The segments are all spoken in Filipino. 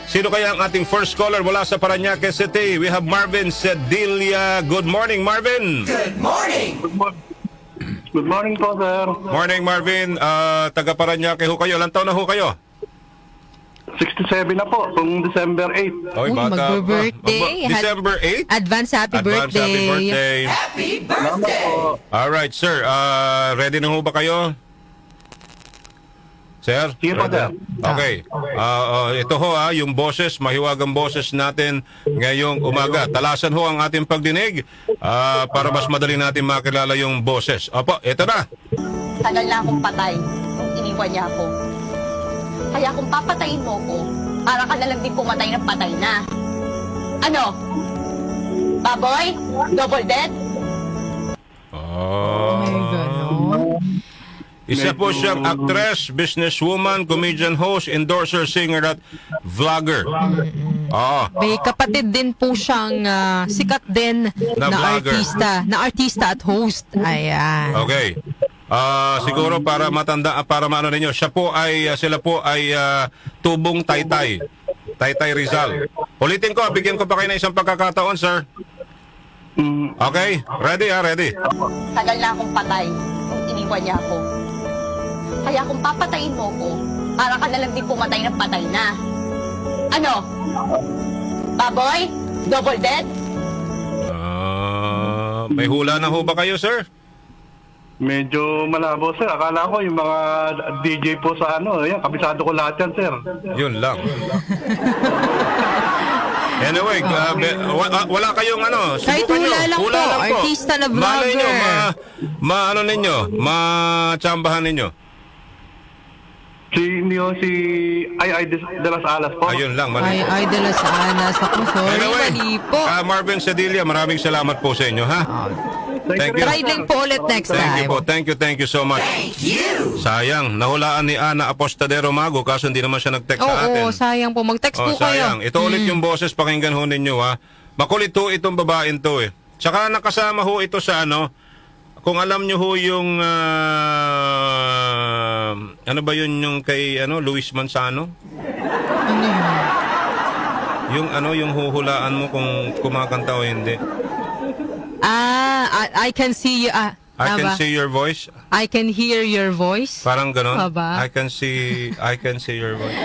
Sino kaya ang ating first caller mula sa Parañaque City? We have Marvin Cedilla. Good morning, Marvin. Good morning! Good morning po, sir. Morning, Marvin. Taga Parañaque ho kayo. Ilang taon na ho kayo? 67 na po, kung December 8. Oy, Uy, bata pa. magbe-birthday. December 8? Advance happy Advance birthday. happy birthday. Happy Salamat birthday! po. Alright, sir. Ready na ho ba kayo? Sir? Sige po, Ready? sir. Okay. Ito ho yung boses, mahiwagang boses natin ngayong umaga. Talasan ho ang ating pagdinig para mas madali natin makilala yung boses. Opo, ito na. Tagal na akong patay nung iniwan niya ako. Kaya kung papatayin mo ko, para ka na lang din pumatay ng patay na. Ano? Baboy? Double dead? May ganon. Isa po siyang actress, businesswoman, comedian, host, endorser, singer at vlogger. Oo. May kapatid din po siyang sikat din Na vlogger. artista at host. Ayan. Okay. Siguro para matanda, para maano ninyo, sila po ay tubong Taytay. Taytay Rizal. Ulitin ko, bigyan ko pa kayo ng isang pagkakataon, sir. Okay? Ready, ready. Tagal na akong patay nung iniwan niya ako. Kaya kung papatayin mo ko, para ka na lang din pumatay ng patay na. Ano? Baboy? Double dead? May hula na ho ba kayo, sir? Medyo malabo, sir. Akala ko yung mga DJ po sa yan, kabisado ko lahat yan, sir. Yun lang. Anyway, wala kayong Kahit subukan nyo. hula lang po, artista na Malay nyo, vlogger. ninyo, matsambahan ninyo. Si Ay de las Alas po. Ayun lang, mali. Ay, de las Alas. Ako, sorry, Anyway, mali po. Marvin Cedilla, maraming salamat po sa inyo, ha? Thank you. Try din po ulit next Thank you time. po. Thank you so much. Thank you! Sayang, nahulaan ni Ana Apostadero Mago kaso hindi naman siya nag-text sa atin. Oo, sayang po. Mag-text po kayo. Sayang. Ito ulit yung boses, pakinggan ho ninyo, ha? Makulit ho itong babaeng to, eh. Tsaka nakasama ho ito sa kung alam nyo ho yung ano ba yun yung kay Luis Manzano? Ano yun? Yung huhulaan mo kung kumakanta o hindi. I can see you. I can see your voice. I can hear your voice. Parang ganon. Aba. I can see your voice.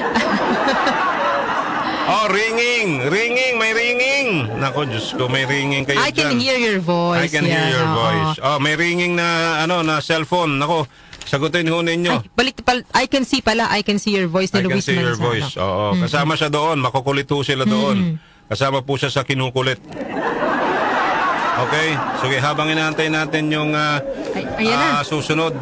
Oh, ringing! Ringing! May ringing! Nako, Diyos ko, may ringing kayo I can dyan. hear your voice. I can hear your oo. voice. Oh, may ringing na na cellphone. Nako, sagutin ho ninyo. I can see pala. I can see your voice I ni can Luis see your Manzano. voice. Oo, kasama siya doon. Makukulit ho sila doon. Kasama po siya sa kinukulit. Okay? Sige, habang inaantay natin yung Ayan na. susunod,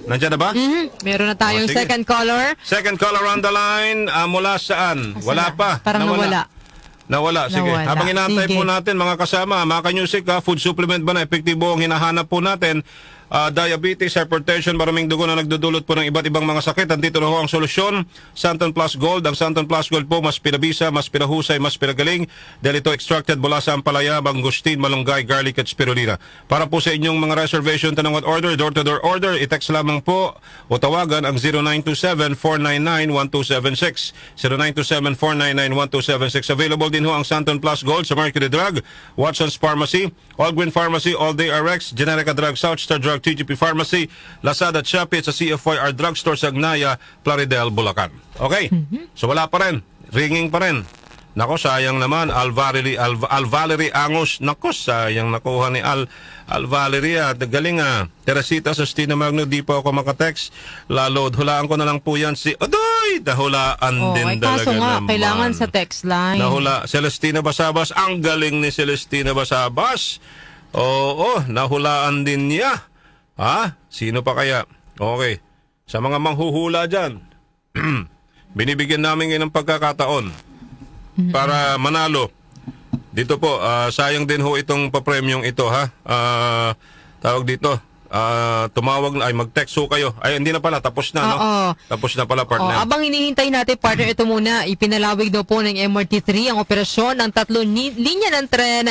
nandiyan na ba? Meron na tayong sige. second caller. Second caller on the line, mula saan? Wala pa. Parang nawala. Nawala. Sige. Nawala. Habang inaantay Sige. po natin, mga kasama, mga kanyusik, food supplement ba na epektibo ang hinahanap po natin? Diabetes, hypertension, maraming dugo na nagdudulot po ng iba't ibang mga sakit. Andito na ho ang solusyon. Santon Plus Gold. Ang Santon Plus Gold po, mas pinabisa, mas pinahusay, mas pinagaling. Dahil ito extracted mula sa ampalaya, mangustin, malunggay, garlic at spirulina. Para po sa inyong mga reservation, tanong at order, door-to-door order, i-text lamang po o tawagan ang 0927-499-1276. 0927-499-1276. Available din ho ang Santon Plus Gold sa Mercury Drug, Watson's Pharmacy, All Green Pharmacy, All Day RX, Generica Drug, Southstar Drug, TGP Pharmacy, Lazada at Shopee at sa CFYR Drugstore sa Agnaya, Plaridel, Bulacan. Okay? So wala pa rin. Ringing pa rin. Nako, sayang naman. Al Valerie Angos. Nako, sayang nakuha ni Al Valerie. Galing Teresita Sustina Magno, di po ako makatext. Lalo, hulaan ko na lang po yan si Odoy! Nahulaan din talaga Kaso nga, naman. kailangan sa text line. Nahula, Celestina Basabas. Ang galing ni Celestina Basabas. Oo, nahulaan din niya. Sino pa kaya? Okay. Sa mga manghuhula dyan, binibigyan namin ngayon ng pagkakataon para manalo. Dito po, sayang din ho itong papremyong ito, ha? Tawag dito, tumawag na, ay mag-text ho kayo. Ay, hindi na pala, tapos na, no? Oo. Tapos na pala, partner. Abang hinihintay natin, partner, ito muna, ipinalawig daw po ng MRT3 ang operasyon ng 3 linya ng tren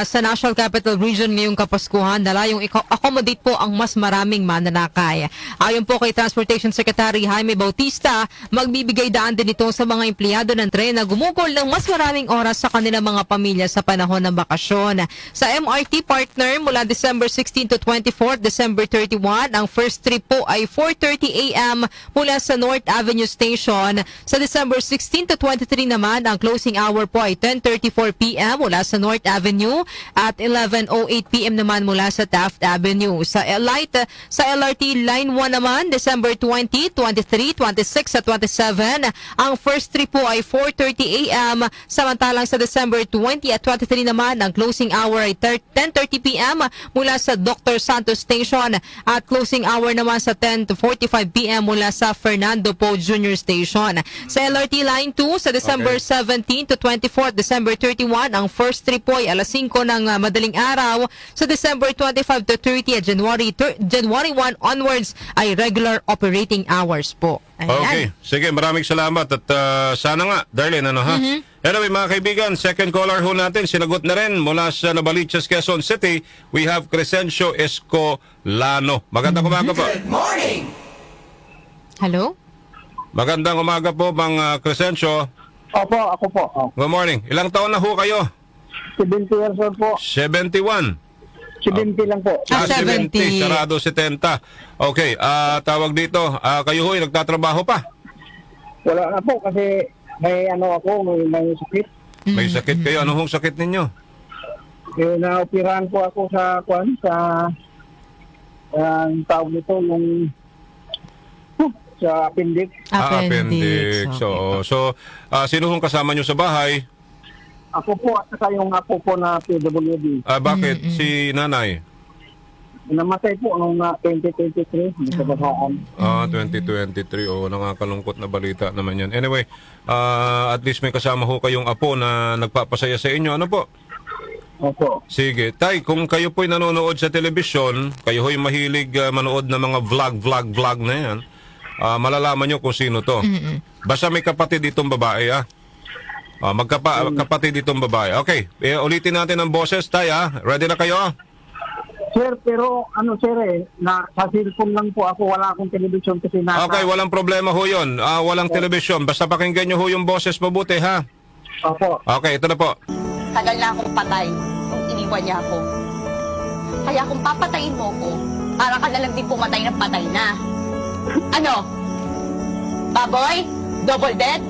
sa National Capital Region ngayong Kapaskuhan na layong accommodate po ang mas maraming mananakay. Ayon po kay Transportation Secretary Jaime Bautista, magbibigay daan din ito sa mga empleyado ng tren na gumugol ng mas maraming oras sa kanilang mga pamilya sa panahon ng bakasyon. Sa MRT, partner, mula December 16 to 24, December 31, ang first trip po ay 4:30 a.m. mula sa North Avenue Station. Sa December 16 to 23 naman, ang closing hour po ay 10:34 p.m. mula sa North Avenue at 11:08 p.m. naman mula sa Taft Avenue. Sa LRT Line 1 naman, December 20, 23, 26 at 27, ang first trip po ay 4:30 a.m. Samantalang sa December 20 at 23 naman, ang closing hour ay 10:30 p.m. mula sa Dr. Santos Station at closing hour naman sa 10 to 45 p.m. mula sa Fernando Poe Jr. Station. Sa LRT Line 2, sa December 17 to 24, December 31, ang first trip po ay alas 5 ng madaling araw. Sa December 25 to 30 at January 1 onwards ay regular operating hours po. Ayan. Okay. Sige, maraming salamat at sana nga, Darlene, ano ha? Anyway, mga kaibigan, second caller ho natin, sinagot na rin mula sa Navaliches, Quezon City. We have Crescencio Escolano. Magandang umaga po. Hello? Magandang umaga po, Mang Crescencio. Opo, ako po. Good morning. Ilang taon na ho kayo? 70 years old po. 71. 70 lang po. 70. Sarado 70. Okay, tawag dito, kayo ho, nagtatrabaho pa? Wala na po kasi may ako, may sakit. May sakit kayo. Ano hong sakit ninyo? Naoperahan po ako sa ang tawag nito, yung sa appendix. Appendix. Okay. So, sino hong kasama nyo sa bahay? Ako po at saka yung apo po na PWD. Bakit? Si nanay? Namatay po noong 2023, sa bahaan. 2023. Nakakalungkot na balita naman yan. Anyway, at least may kasama ho kayong apo na nagpapasaya sa inyo. Ano po? Opo. Sige. Tay, kung kayo po'y nanonood sa telebisyon, kayo ho'y mahilig manood ng mga vlog na yan, malalaman nyo kung sino to. Basta may kapatid itong babae, kapatid itong babae. Okay, ulitin natin ang boses, Tay, Ready na kayo? Sir, pero sir sa cellphone lang po ako, wala akong television kasi Okay, walang problema ho yun. Walang telebisyon. Basta pakinggan nyo ho yung boses mabuti, ha? Opo. Okay, ito na po. Tagal na akong patay nung iniwan niya ako. Kaya kung papatayin mo ko, para ka na lang din pumatay ng patay na. Ano? Baboy? Double dead?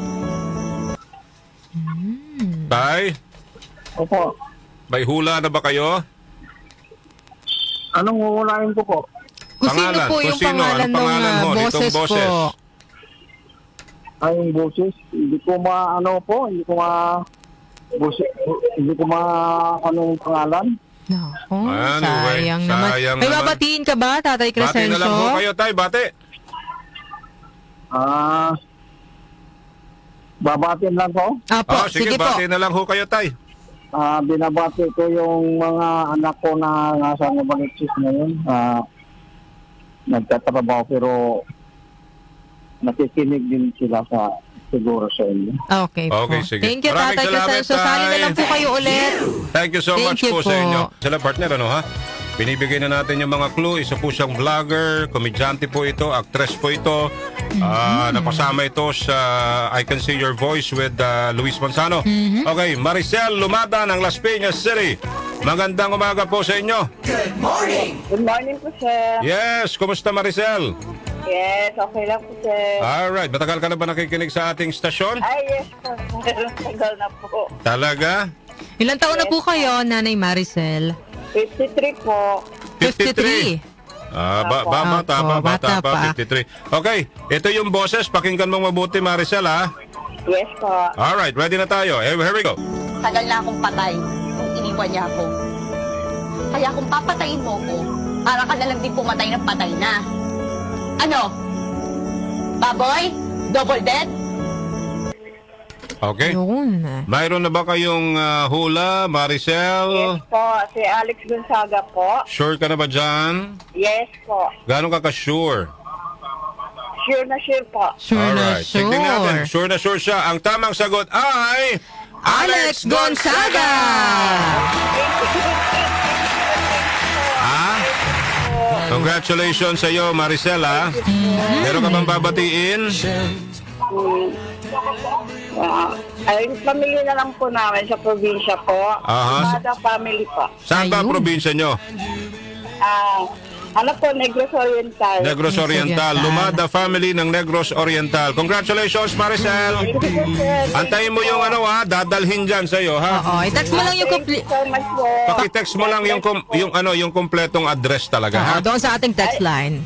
Tay, Opo. may hula na ba kayo? Anong uulahin ko po? Kung sino Pangalan, po kung yung sino? pangalan Anong pangalan ng mo? boses Itong boses. po? Ay, yung boses. Hindi ko yung pangalan. Naku, Anyway, sayang naman. sayang May naman. babatiin ka ba, Tatay Bati na Crescencio? lang ho kayo, Tay, bati. Babatin lang po. Apo, Sige, sige po. bati na lang ho kayo, Tay. Binabati ko yung mga anak ko na nasa Navaliches ngayon. Nagtatrabaho pero nakikinig din sila siguro sa inyo. Okay po. Okay, sige. Thank you, Maraming Tatay salamat, Crescencio. Sali na Tay. lang po kayo ulit. Thank you so Thank much you po sa po. inyo. Sila partner, ano ha? Binibigay na natin yung mga clue. Isa po siyang vlogger, komedyante po ito, actress po ito. Napasama ito sa I Can See Your Voice with Luis Manzano. Okay, Maricel Lumada ng Las Piñas City. Magandang umaga po sa inyo. Good morning po, sir. Yes, kumusta Maricel? Yes, okay lang po, sir. Alright, matagal ka na ba nakikinig sa ating stasyon? Ay, yes po. Tagal na po. Talaga? Ilang taon na po kayo, Nanay Maricel? 53 po. 53. Bata Bata pa, pa. 53. Okay, ito yung boses. Pakinggan mong mabuti, Maricel, ha? Yes po. Alright, ready na tayo. Here we go. Tagal na akong patay nung iniwan niya ako. Kaya kung papatayin mo ko, para ka na lang din pumatay ng patay na. Ano? Baboy? Double dead? Okay. Yun. Mayroon na ba kayong hula, Maricel? Yes po. Si Alex Gonzaga po. Sure ka na ba dyan? Yes po. Gano'n ka ka-sure? Sure na sure po. Sure na Alright. sure. Tignan natin. Sure na sure siya. Ang tamang sagot ay... Alex Gonzaga! Ha? Congratulations sa iyo, Maricela. Meron ka bang babatiin? Ay, pamilya na lang po namin sa probinsya po. Aha. Bada family po. Saan ba ang Ayun. probinsya nyo? Ano po, Negros Oriental. Negros Oriental. Lumada family ng Negros Oriental. Congratulations, Maricel. Thank you, sir. Antayin mo yung dadalhin dyan sa iyo, ha? Oo, i-text mo lang yung Thank you so much po. Paki-text mo lang yung kompletong address talaga, ha? doon sa ating text line.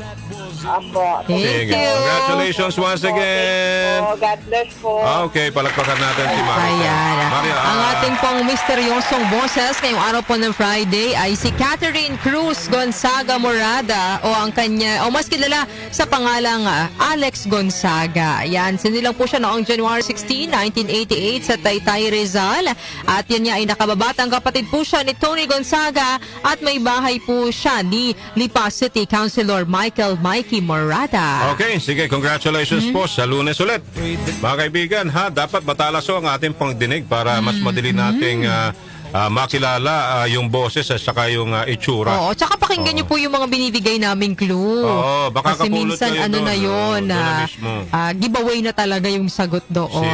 Apo. Thank you. Congratulations once again. Oh, God bless po. Okay, palakpakan natin si Maricel. Ayan. Maria, Ang ating pong misteryosong boses ngayong araw po ng Friday ay si Catherine Cruz Gonzaga Morada o ang kanya, o mas kilala sa pangalang Alex Gonzaga. Ayan, sinilang po siya noong January 16, 1988 sa Taytay, Rizal. At yan niya ay nakababatang kapatid po siya ni Tony Gonzaga at may bahay po siya ni Lipa City Councilor Mikey Morada. Okay, sige, congratulations po sa Lunes ulit. Mga kaibigan, dapat matalaso ang ating pangdinig para mas madali nating makilala yung boses at saka yung itsura. Oo, tsaka pakinggan niyo po yung mga binibigay naming clue. Oo, baka Kasi kapulot minsan kayo ano doon, na yun, doon na mismo. giveaway na talaga yung sagot doon.